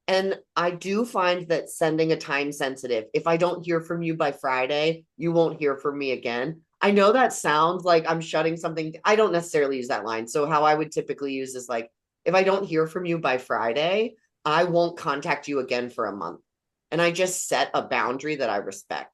And I do find that sending a time sensitive, if I don't hear from you by Friday, you won't hear from me again. I know that sounds like I'm shutting something. I don't necessarily use that line. So how I would typically use is like, if I don't hear from you by Friday, I won't contact you again for a month. And I just set a boundary that I respect.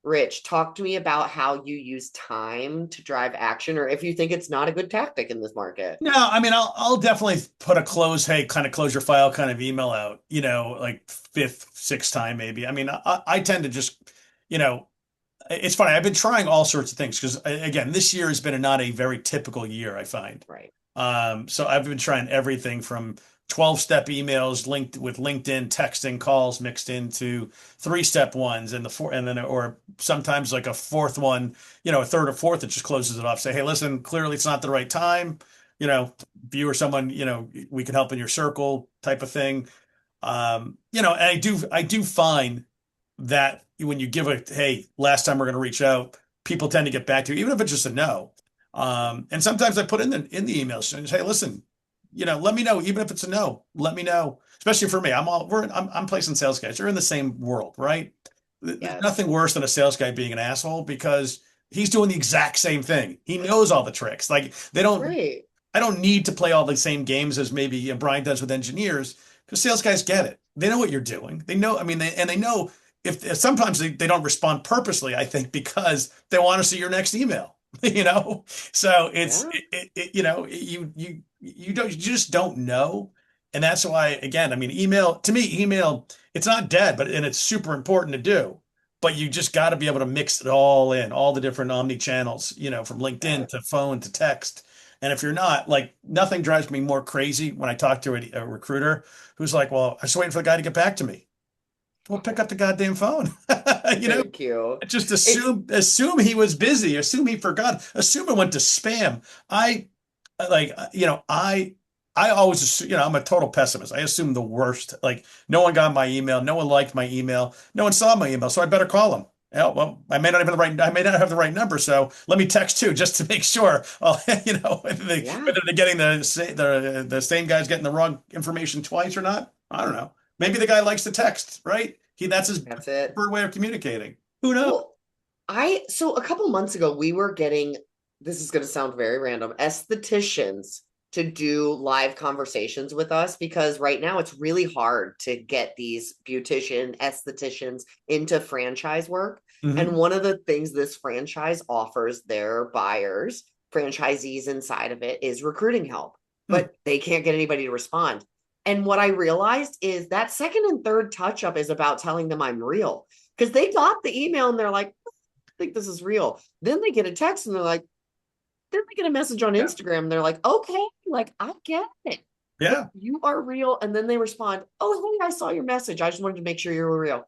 Rich, talk to me about how you use time to drive action, or if you think it's not a good tactic in this market.
No, I mean, I'll definitely put a close, hey, kind of close your file kind of email out, like fifth, sixth time maybe. I mean, I tend to just, you know, it's funny. I've been trying all sorts of things because again, this year has been not a very typical year, I find.
Right.
So I've been trying everything from 12-step emails linked with LinkedIn texting calls mixed into three-step ones and or sometimes like a fourth one, a third or fourth that just closes it off. Say, hey, listen, clearly it's not the right time. If you or someone, we can help in your circle type of thing. And I do find that when you give hey, last time we're going to reach out, people tend to get back to you, even if it's just a no. And sometimes I put in the emails and say, hey, listen, let me know, even if it's a no, let me know. Especially for me, I'm placing sales guys. They're in the same world, right? There's
Yes.
nothing worse than a sales guy being an asshole because he's doing the exact same thing. He knows all the tricks. Like
Right.
I don't need to play all the same games as maybe Brian does with engineers because sales guys get it. They know what you're doing. They know, I mean, they know if sometimes they don't respond purposely, I think, because they want to see your next email, So it's,
Yeah.
you just don't know. And that's why, again, I mean, email, it's not dead, and it's super important to do. But you just got to be able to mix it all in, all the different omni channels, from LinkedIn
Yes.
to phone to text. And if you're not, like, nothing drives me more crazy when I talk to a recruiter who's like, well, I'm just waiting for the guy to get back to me. Well, pick up the goddamn phone. you know,
Thank you.
just
It,
assume he was busy, assume he forgot, assume it went to spam. I always assume, I'm a total pessimist. I assume the worst. Like no one got my email, no one liked my email, no one saw my email, so I better call him. Yeah, well, I may not have the right number, so let me text too, just to make sure. Well,
yeah,
whether they're getting the same guy's getting the wrong information twice or not. I don't know. Maybe the guy likes to text, right? That's his
that's it.
preferred way of communicating. Who knows?
Well, so a couple months ago, we were getting, this is going to sound very random, estheticians to do live conversations with us because right now it's really hard to get these estheticians into franchise work.
Hmm.
And one of the things this franchise offers their buyers, franchisees inside of it, is recruiting help,
Hmm.
but they can't get anybody to respond. And what I realized is that second and third touch up is about telling them I'm real. because they got the email and they're like, I think this is real. Then they get a text and they're like, then they get a message on Instagram and they're like, okay, like I get it.
Yeah.
You are real. And then they respond, oh, hey, I saw your message. I just wanted to make sure you were real.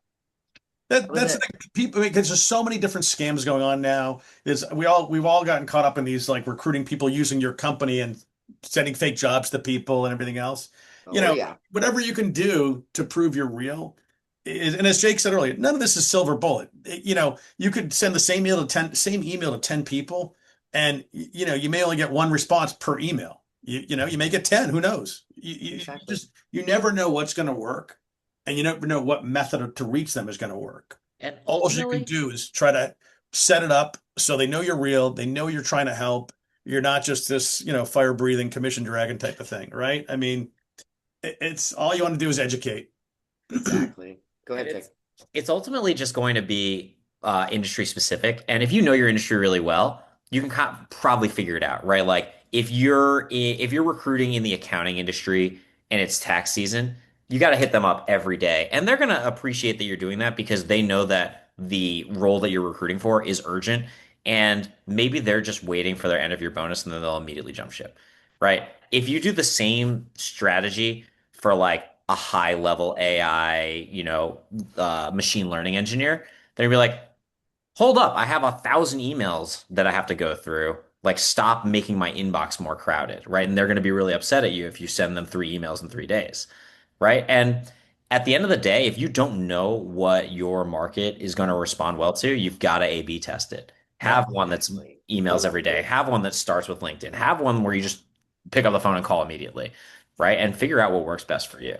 That's the people, because there's so many different scams going on now. We've all gotten caught up in these, like, recruiting people using your company and sending fake jobs to people and everything else.
Oh, yeah.
Whatever you can do to prove you're real is, and as Jake said earlier, none of this is silver bullet. You could send the same email to 10 people, and you may only get one response per email. You may get 10, who knows?
Exactly.
You never know what's going to work, and you never know what method to reach them is going to work.
And
All you can
ultimately,
do is try to set it up so they know you're real. They know you're trying to help. You're not just this, fire breathing commission dragon type of thing, right? I mean, it's all you want to do is educate.
Exactly. Go ahead, Jake.
it's ultimately just going to be industry specific. And if you know your industry really well, you can probably figure it out, right? Like if you're recruiting in the accounting industry and it's tax season, you got to hit them up every day, and they're going to appreciate that you're doing that because they know that the role that you're recruiting for is urgent, and maybe they're just waiting for their end of year bonus and then they'll immediately jump ship, right? If you do the same strategy for like a high level AI, machine learning engineer, they're gonna be like, hold up, I have 1,000 emails that I have to go through. Like, stop making my inbox more crowded, right? And they're going to be really upset at you if you send them 3 emails in 3 days, right? And at the end of the day, if you don't know what your market is going to respond well to, you've got to A/B test it. Have one that's
Exactly.
emails every day. Have one that starts with LinkedIn. Have one where you just pick up the phone and call immediately, right? And figure out what works best for you.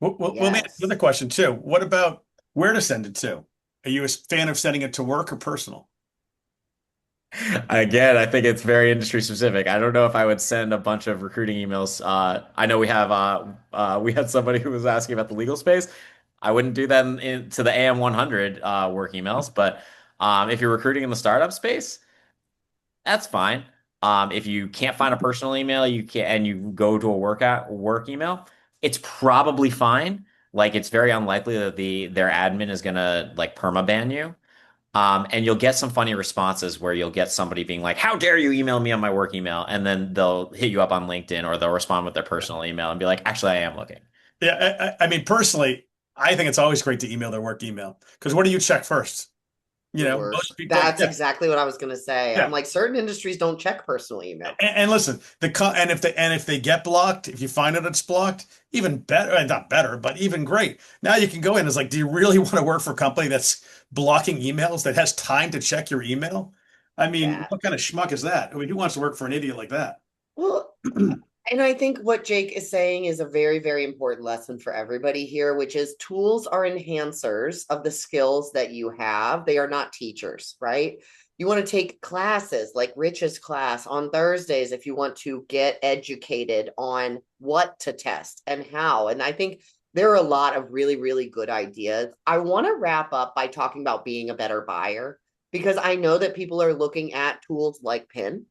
Well, let me ask
Yes.
another question too. What about where to send it to? Are you a fan of sending it to work or personal?
Again, I think it's very industry specific. I don't know if I would send a bunch of recruiting emails. I know we had somebody who was asking about the legal space. I wouldn't do them to the AM 100 work emails, but if you're recruiting in the startup space, that's fine. If you can't find a personal email, you can and you go to a work email, it's probably fine. Like it's very unlikely that their admin is gonna like perma ban you. And you'll get some funny responses where you'll get somebody being like, "How dare you email me on my work email?" And then they'll hit you up on LinkedIn or they'll respond with their personal email and be like, "Actually, I am looking."
Yeah, I mean, personally, I think it's always great to email their work email because what do you check first?
Your work.
Most people,
That's
yeah,
exactly what I was going to say. I'm
yeah.
like, certain industries don't check personal email.
And listen, and if they get blocked, if you find out it's blocked, even better, not better, but even great. Now you can go in. It's like, do you really want to work for a company that's blocking emails that has time to check your email? I mean,
That.
what kind of schmuck is that? I mean, who wants to work for an idiot like that?
Well, and I think what Jake is saying is a very, very important lesson for everybody here, which is tools are enhancers of the skills that you have. They are not teachers, right? You want to take classes like Rich's class on Thursdays if you want to get educated on what to test and how. And I think there are a lot of really, really good ideas. I want to wrap up by talking about being a better buyer because I know that people are looking at tools like Pin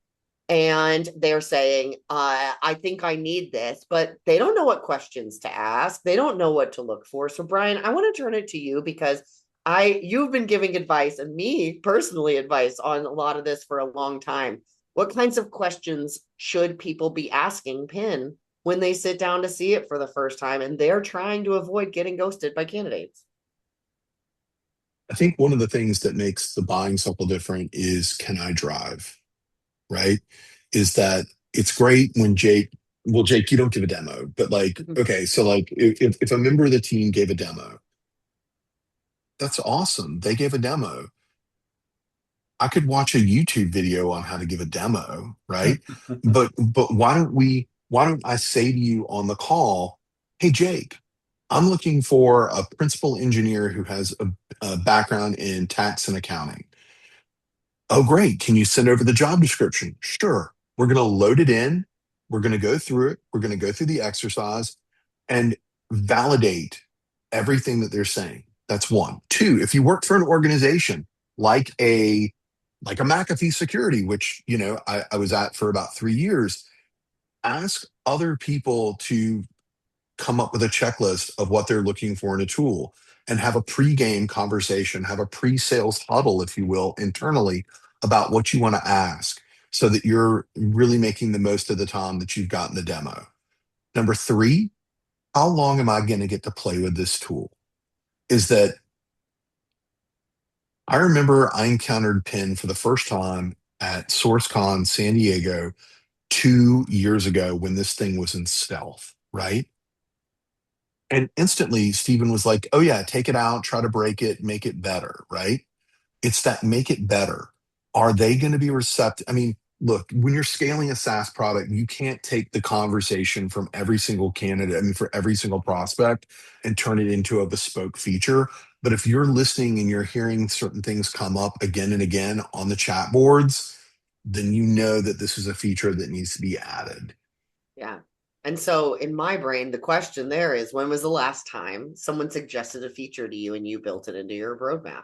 and they're saying, I think I need this, but they don't know what questions to ask. They don't know what to look for. So, Brian, I want to turn it to you because you've been giving advice and me personally advice on a lot of this for a long time. What kinds of questions should people be asking Pin when they sit down to see it for the first time and they're trying to avoid getting ghosted by candidates?
I think one of the things that makes the buying cycle different is, can I drive? Right? Is that it's great when Jake, you don't give a demo, but like, okay, so like if a member of the team gave a demo, that's awesome. They gave a demo. I could watch a YouTube video on how to give a demo, right? But why don't I say to you on the call, hey Jake, I'm looking for a principal engineer who has a background in tax and accounting. Oh, great. Can you send over the job description? Sure. We're going to load it in. We're going to go through it. We're going to go through the exercise and validate everything that they're saying. That's one. Two, if you work for an organization like a McAfee Security, which I was at for about 3 years, ask other people to come up with a checklist of what they're looking for in a tool. and have a pre-game conversation, have a pre-sales huddle, if you will, internally about what you want to ask so that you're really making the most of the time that you've got in the demo. Number three, how long am I going to get to play with this tool? Is that I remember I encountered Pin for the first time at SourceCon San Diego 2 years ago when this thing was in stealth, right? And instantly, Stephen was like, oh, yeah, take it out, try to break it, make it better, right? It's that make it better. Are they going to be receptive? I mean, look, when you're scaling a SaaS product, you can't take the conversation from every single candidate, I mean, for every single prospect and turn it into a bespoke feature. But if you're listening and you're hearing certain things come up again and again on the chat boards, then you know that this is a feature that needs to be added.
Yeah. And so in my brain, the question there is, when was the last time someone suggested a feature to you and you built it into your roadmap?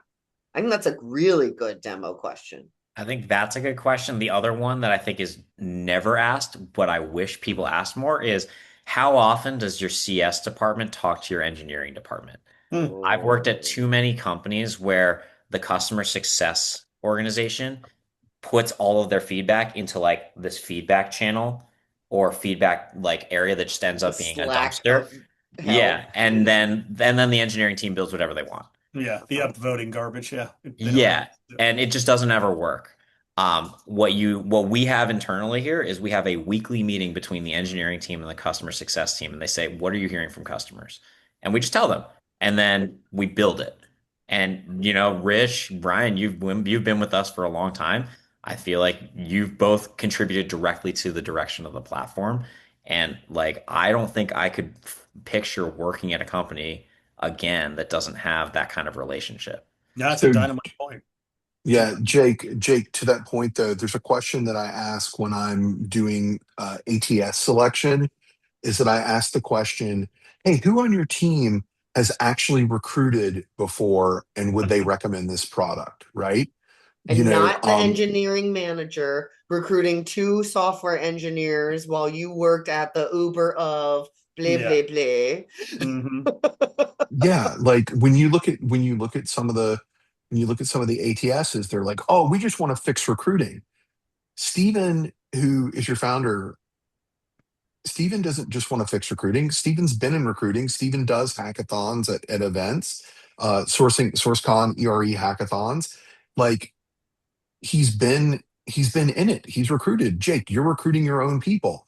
I think that's a really good demo question.
I think that's a good question. The other one that I think is never asked, but I wish people asked more is how often does your CS department talk to your engineering department?
Hmm.
I've worked at
Oh,
too many companies where the customer success organization puts all of their feedback into like this feedback channel or feedback like area that just ends
the
up being a
Slack
dumpster.
of
Yeah,
hell.
and then the engineering team builds whatever they want.
Yeah, the upvoting garbage. Yeah, they don't know
Yeah,
what to do.
and it just doesn't ever work. What we have internally here is we have a weekly meeting between the engineering team and the customer success team, and they say, "What are you hearing from customers?" And we just tell them, and then we build it. And Rich, Brian, you've been with us for a long time. I feel like you've both contributed directly to the direction of the platform, and like I don't think I could picture working at a company again that doesn't have that kind of relationship.
No, that's a
So
dynamite point.
yeah, Jake, to that point though, there's a question that I ask when I'm doing ATS selection is that I ask the question, hey, who on your team has actually recruited before and would they recommend this product, right? You
And
know,
not the engineering manager recruiting two software engineers while you worked at the Uber of blah
Yeah.
blah blah.
Hmm.
yeah, like when you look at some of the when you look at some of the ATSs, they're like, oh, we just want to fix recruiting. Steven, who is your founder, Steven doesn't just want to fix recruiting. Steven's been in recruiting. Steven does hackathons at events, SourceCon, ERE hackathons. Like he's been in it. He's recruited. Jake, you're recruiting your own people.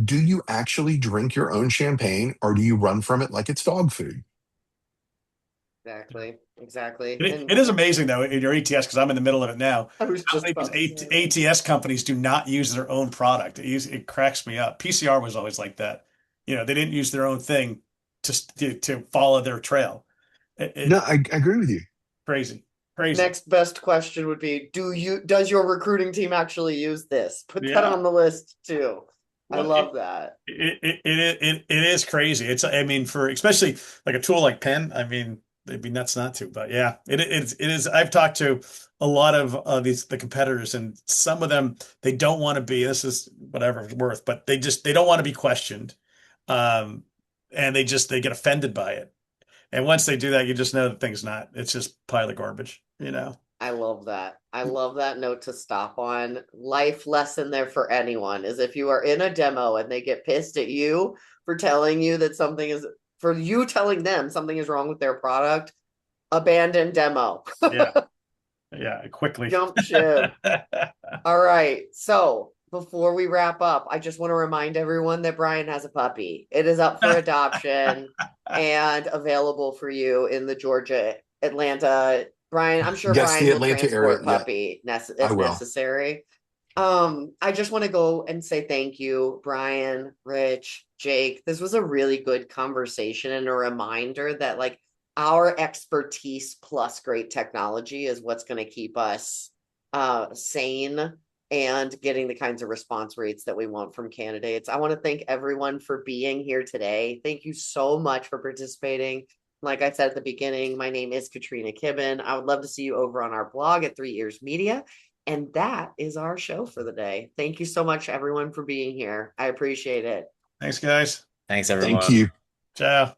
Do you actually drink your own champagne or do you run from it like it's dog food?
Exactly, exactly.
It
And
is amazing though in your ATS because I'm in the middle of it now.
I was
How
just
many of
about to
these
say that.
ATS companies do not use their own product? It cracks me up. PCR was always like that. They didn't use their own thing to follow their trail.
No,
It
I agree with you.
crazy, crazy.
Next best question would be, does your recruiting team actually use this? Put that
Yeah.
on the list too. I
Well,
love that.
it is crazy. I mean, for especially like a tool like Pen, I mean, it'd be nuts not to. But yeah, it is. I've talked to a lot of the competitors, and some of them they don't want to be. This is whatever it's worth, but they don't want to be questioned, um, and they get offended by it. And once they do that, you just know that thing's not. It's just pile of garbage.
I love that. I love that note to stop on. Life lesson there for anyone is if you are in a demo and they get pissed at you for telling you that something is, for you telling them something is wrong with their product, abandon demo.
Yeah, yeah, quickly.
Jump ship. All right. So before we wrap up, I just want to remind everyone that Brian has a puppy. It is up for adoption and available for you in the Georgia, Atlanta. Brian, I'm sure
Yes,
Brian
the
will
Atlanta area.
transport
Yeah,
puppy
I
if
will.
necessary. I just want to go and say thank you, Brian, Rich, Jake. This was a really good conversation and a reminder that like our expertise plus great technology is what's going to keep us sane and getting the kinds of response rates that we want from candidates. I want to thank everyone for being here today. Thank you so much for participating. Like I said at the beginning, my name is Katrina Kibben. I would love to see you over on our blog at 3earsmedia. And that is our show for the day. Thank you so much, everyone, for being here. I appreciate it.
Thanks, guys.
Thanks,
Thank
everyone.
you.
Ciao.